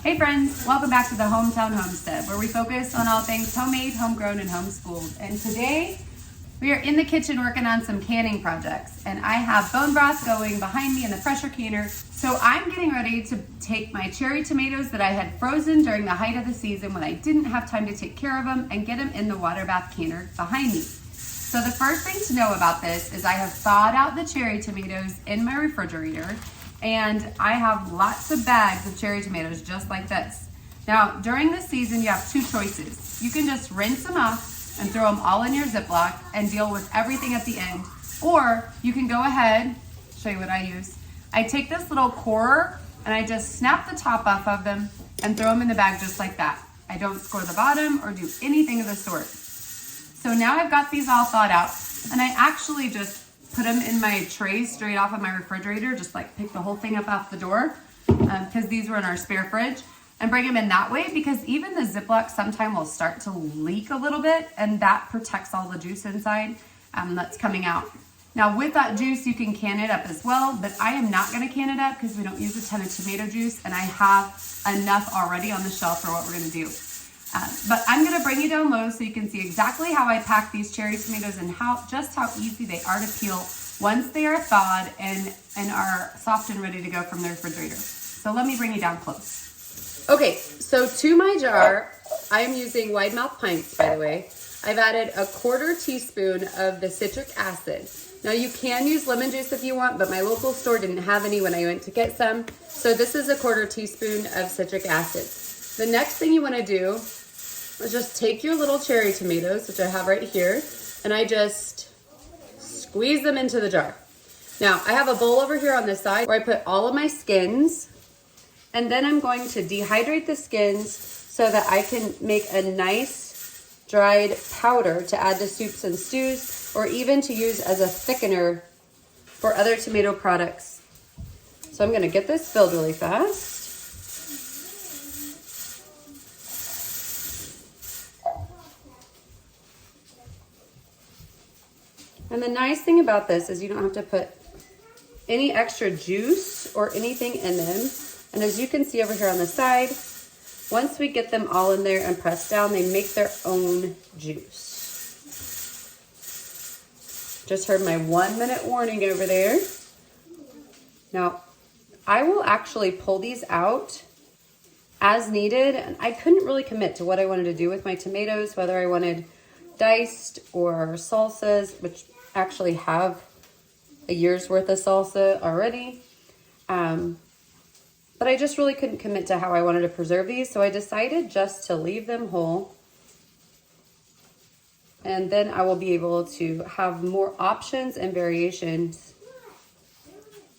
Hey friends, welcome back to the Hometown Homestead, where we focus on all things homemade, homegrown, and homeschooled. And today, we are in the kitchen working on some canning projects. And I have bone broth going behind me in the pressure canner. So I'm getting ready to take my cherry tomatoes that I had frozen during the height of the season when I didn't have time to take care of them and get them in the water bath canner behind me. So the first thing to know about this is I have thawed out the cherry tomatoes in my refrigerator. And I have lots of bags of cherry tomatoes just like this. Now, during this season, you have two choices. You can just rinse them off and throw them all in your Ziploc and deal with everything at the end. Or you can go ahead, show you what I use. I take this little corer and I just snap the top off of them and throw them in the bag just like that. I don't score the bottom or do anything of the sort. So now I've got these all thawed out, and I actually just put them in my trays straight off of my refrigerator, just like pick the whole thing up off the door, because these were in our spare fridge, and bring them in that way, because even the Ziploc sometime will start to leak a little bit, and that protects all the juice inside that's coming out. Now with that juice, you can can it up as well, but I am not gonna can it up because we don't use a ton of tomato juice, and I have enough already on the shelf for what we're gonna do. But I'm gonna bring you down low so you can see exactly how I pack these cherry tomatoes and just how easy they are to peel once they are thawed and are soft and ready to go from the refrigerator. So let me bring you down close. Okay, so to my jar, I am using wide mouth pints, by the way. I've added a 1/4 teaspoon of the citric acid. Now you can use lemon juice if you want, but my local store didn't have any when I went to get some. So this is a 1/4 teaspoon of citric acid. The next thing you wanna do is just take your little cherry tomatoes, which I have right here, and I just squeeze them into the jar. Now, I have a bowl over here on this side where I put all of my skins, and then I'm going to dehydrate the skins so that I can make a nice dried powder to add to soups and stews, or even to use as a thickener for other tomato products. So I'm gonna get this filled really fast. And the nice thing about this is you don't have to put any extra juice or anything in them. And as you can see over here on the side, once we get them all in there and pressed down, they make their own juice. Just heard my 1-minute warning over there. Now, I will actually pull these out as needed. And I couldn't really commit to what I wanted to do with my tomatoes, whether I wanted diced or salsas, which actually have a year's worth of salsa already. But I just really couldn't commit to how I wanted to preserve these, so I decided just to leave them whole. And then I will be able to have more options and variations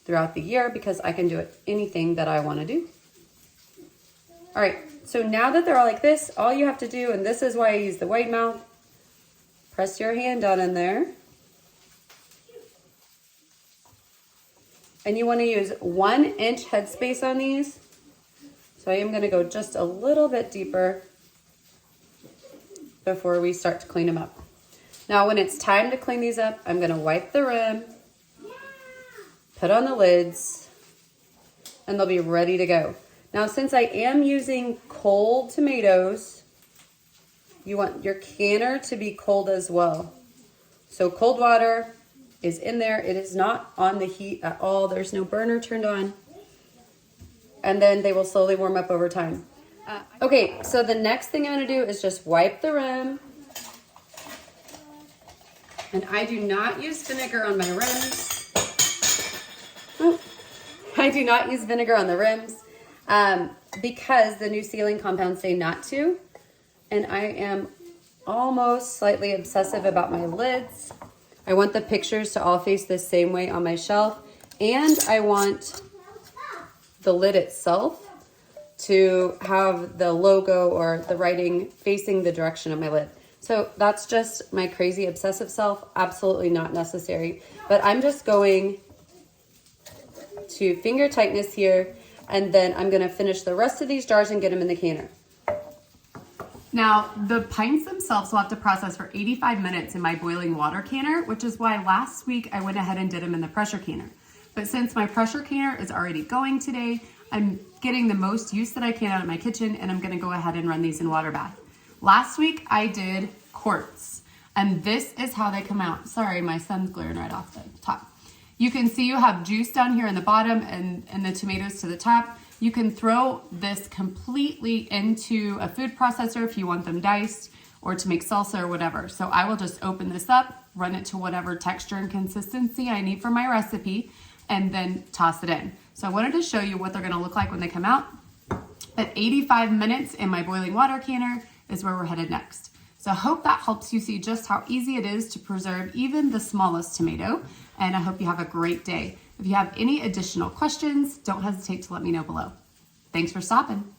throughout the year because I can do anything that I want to do. All right, so now that they're all like this, all you have to do, and this is why I use the wide mouth, press your hand down in there. And you want to use 1-inch headspace on these. So I am going to go just a little bit deeper before we start to clean them up. Now when it's time to clean these up, I'm going to wipe the rim, put on the lids, and they'll be ready to go. Now since I am using cold tomatoes, you want your canner to be cold as well. So cold water is in there. It is not on the heat at all. There's no burner turned on. And then they will slowly warm up over time. Okay, so the next thing I'm gonna do is just wipe the rim. And I do not use vinegar on my rims. Oh, I do not use vinegar on the rims because the new sealing compounds say not to. And I am almost slightly obsessive about my lids. I want the pictures to all face the same way on my shelf, and I want the lid itself to have the logo or the writing facing the direction of my lid. So that's just my crazy obsessive self, absolutely not necessary. But I'm just going to finger tightness here, and then I'm gonna finish the rest of these jars and get them in the canner. Now, the pints themselves will have to process for 85 minutes in my boiling water canner, which is why last week I went ahead and did them in the pressure canner. But since my pressure canner is already going today, I'm getting the most use that I can out of my kitchen, and I'm gonna go ahead and run these in water bath. Last week I did quarts, and this is how they come out. Sorry, my sun's glaring right off the top. You can see you have juice down here in the bottom and the tomatoes to the top. You can throw this completely into a food processor if you want them diced or to make salsa or whatever. So I will just open this up, run it to whatever texture and consistency I need for my recipe, and then toss it in. So I wanted to show you what they're gonna look like when they come out. At 85 minutes in my boiling water canner is where we're headed next. So I hope that helps you see just how easy it is to preserve even the smallest tomato, and I hope you have a great day. If you have any additional questions, don't hesitate to let me know below. Thanks for stopping.